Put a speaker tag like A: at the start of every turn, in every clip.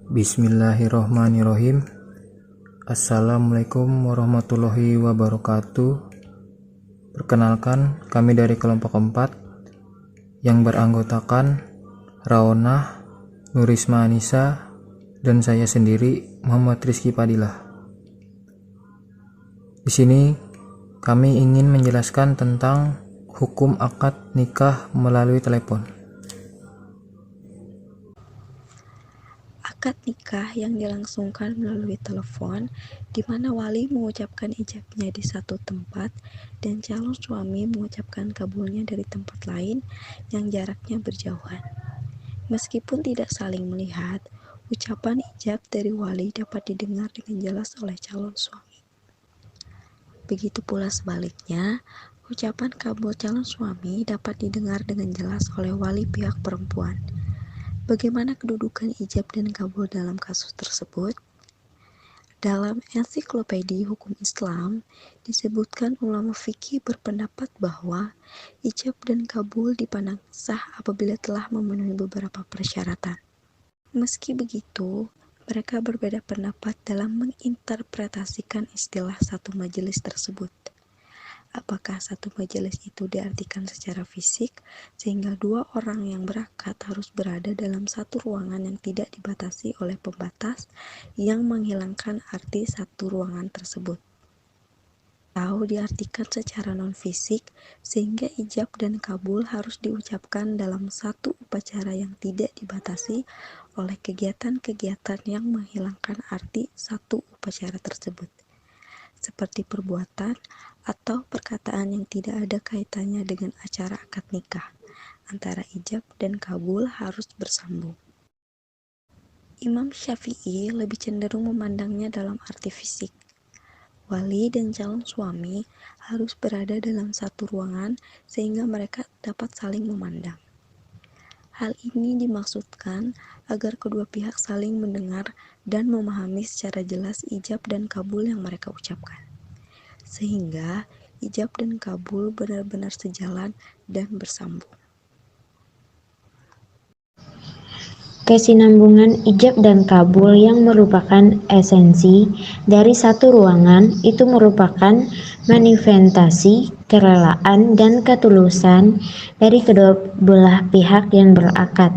A: Bismillahirrohmanirrohim. Assalamualaikum warahmatullahi wabarakatuh. Perkenalkan, kami dari kelompok 4 yang beranggotakan Raonah, Nurisma Anissa, dan saya sendiri Muhammad Rizky Padilah. Di sini kami ingin menjelaskan tentang hukum akad nikah melalui telepon.
B: Akad nikah yang dilangsungkan melalui telepon, di mana wali mengucapkan ijabnya di satu tempat dan calon suami mengucapkan kabulnya dari tempat lain yang jaraknya berjauhan. Meskipun tidak saling melihat, ucapan ijab dari wali dapat didengar dengan jelas oleh calon suami. Begitu pula sebaliknya, ucapan kabul calon suami dapat didengar dengan jelas oleh wali pihak perempuan. Bagaimana kedudukan ijab dan kabul dalam kasus tersebut? Dalam Ensiklopedia Hukum Islam, disebutkan ulama fikih berpendapat bahwa ijab dan kabul dipandang sah apabila telah memenuhi beberapa persyaratan. Meski begitu, mereka berbeda pendapat dalam menginterpretasikan istilah satu majelis tersebut. Apakah satu majelis itu diartikan secara fisik, sehingga dua orang yang berakad harus berada dalam satu ruangan yang tidak dibatasi oleh pembatas yang menghilangkan arti satu ruangan tersebut. Atau diartikan secara non-fisik, sehingga ijab dan kabul harus diucapkan dalam satu upacara yang tidak dibatasi oleh kegiatan-kegiatan yang menghilangkan arti satu upacara tersebut, seperti perbuatan atau perkataan yang tidak ada kaitannya dengan acara akad nikah. Antara ijab dan kabul harus bersambung. Imam Syafi'i lebih cenderung memandangnya dalam arti fisik. Wali dan calon suami harus berada dalam satu ruangan sehingga mereka dapat saling memandang. Hal ini dimaksudkan agar kedua pihak saling mendengar dan memahami secara jelas ijab dan kabul yang mereka ucapkan, sehingga ijab dan kabul benar-benar sejalan dan bersambung.
C: Kesinambungan ijab dan kabul yang merupakan esensi dari satu ruangan itu merupakan manifestasi kerelaan dan ketulusan dari kedua belah pihak yang berakad.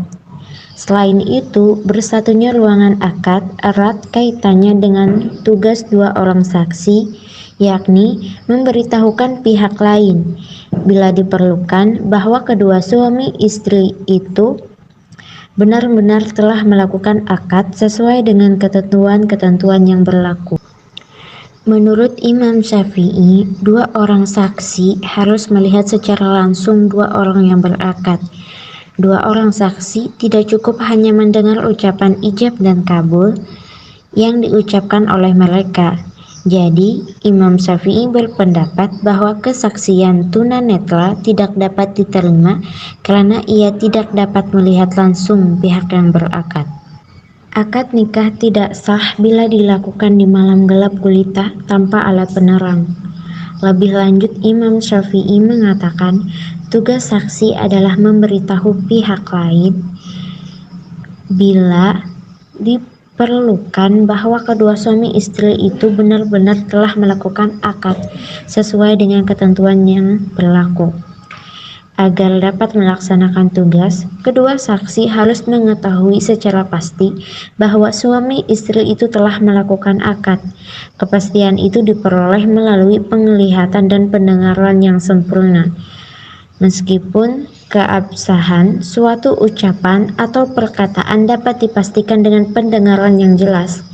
C: Selain itu, bersatunya ruangan akad erat kaitannya dengan tugas dua orang saksi, yakni memberitahukan pihak lain bila diperlukan bahwa kedua suami istri itu benar-benar telah melakukan akad sesuai dengan ketentuan-ketentuan yang berlaku. Menurut Imam Syafi'i, dua orang saksi harus melihat secara langsung dua orang yang berakad. Dua orang saksi tidak cukup hanya mendengar ucapan ijab dan kabul yang diucapkan oleh mereka. Jadi, Imam Syafi'i berpendapat bahwa kesaksian tunanetra tidak dapat diterima karena ia tidak dapat melihat langsung pihak yang berakad. Akad nikah tidak sah bila dilakukan di malam gelap gulita tanpa alat penerang. Lebih lanjut, Imam Syafi'i mengatakan tugas saksi adalah memberitahu pihak lain bila diperlukan bahwa kedua suami istri itu benar-benar telah melakukan akad sesuai dengan ketentuan yang berlaku. Agar dapat melaksanakan tugas, kedua saksi harus mengetahui secara pasti bahwa suami istri itu telah melakukan akad. Kepastian itu diperoleh melalui penglihatan dan pendengaran yang sempurna. Meskipun keabsahan suatu ucapan atau perkataan dapat dipastikan dengan pendengaran yang jelas,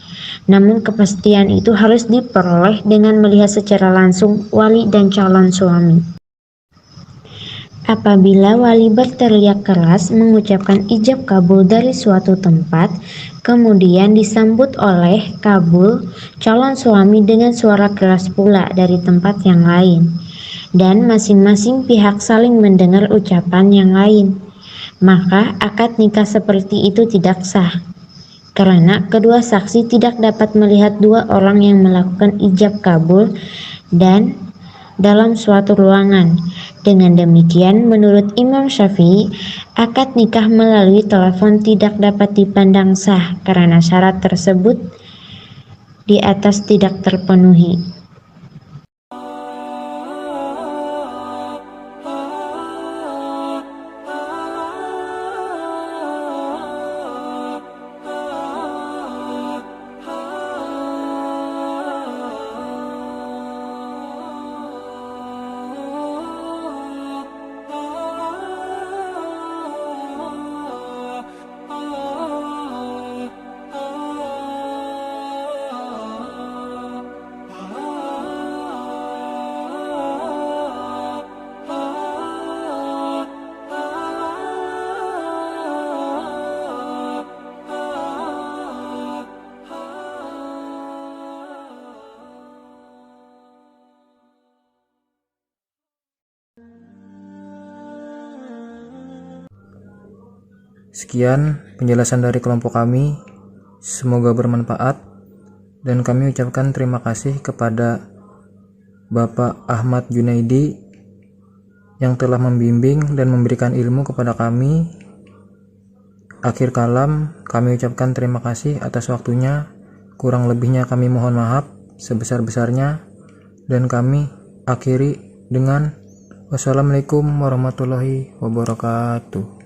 C: namun kepastian itu harus diperoleh dengan melihat secara langsung wali dan calon suami. Apabila wali berteriak keras mengucapkan ijab kabul dari suatu tempat, kemudian disambut oleh kabul calon suami dengan suara keras pula dari tempat yang lain, dan masing-masing pihak saling mendengar ucapan yang lain, maka akad nikah seperti itu tidak sah, karena kedua saksi tidak dapat melihat dua orang yang melakukan ijab kabul dan dalam suatu ruangan. Dengan demikian, menurut Imam Syafi'i, akad nikah melalui telepon tidak dapat dipandang sah karena syarat tersebut di atas tidak terpenuhi.
A: Sekian penjelasan dari kelompok kami, semoga bermanfaat, dan kami ucapkan terima kasih kepada Bapak Ahmad Junaidi yang telah membimbing dan memberikan ilmu kepada kami. Akhir kalam, kami ucapkan terima kasih atas waktunya. Kurang lebihnya kami mohon maaf sebesar-besarnya, dan kami akhiri dengan wassalamualaikum warahmatullahi wabarakatuh.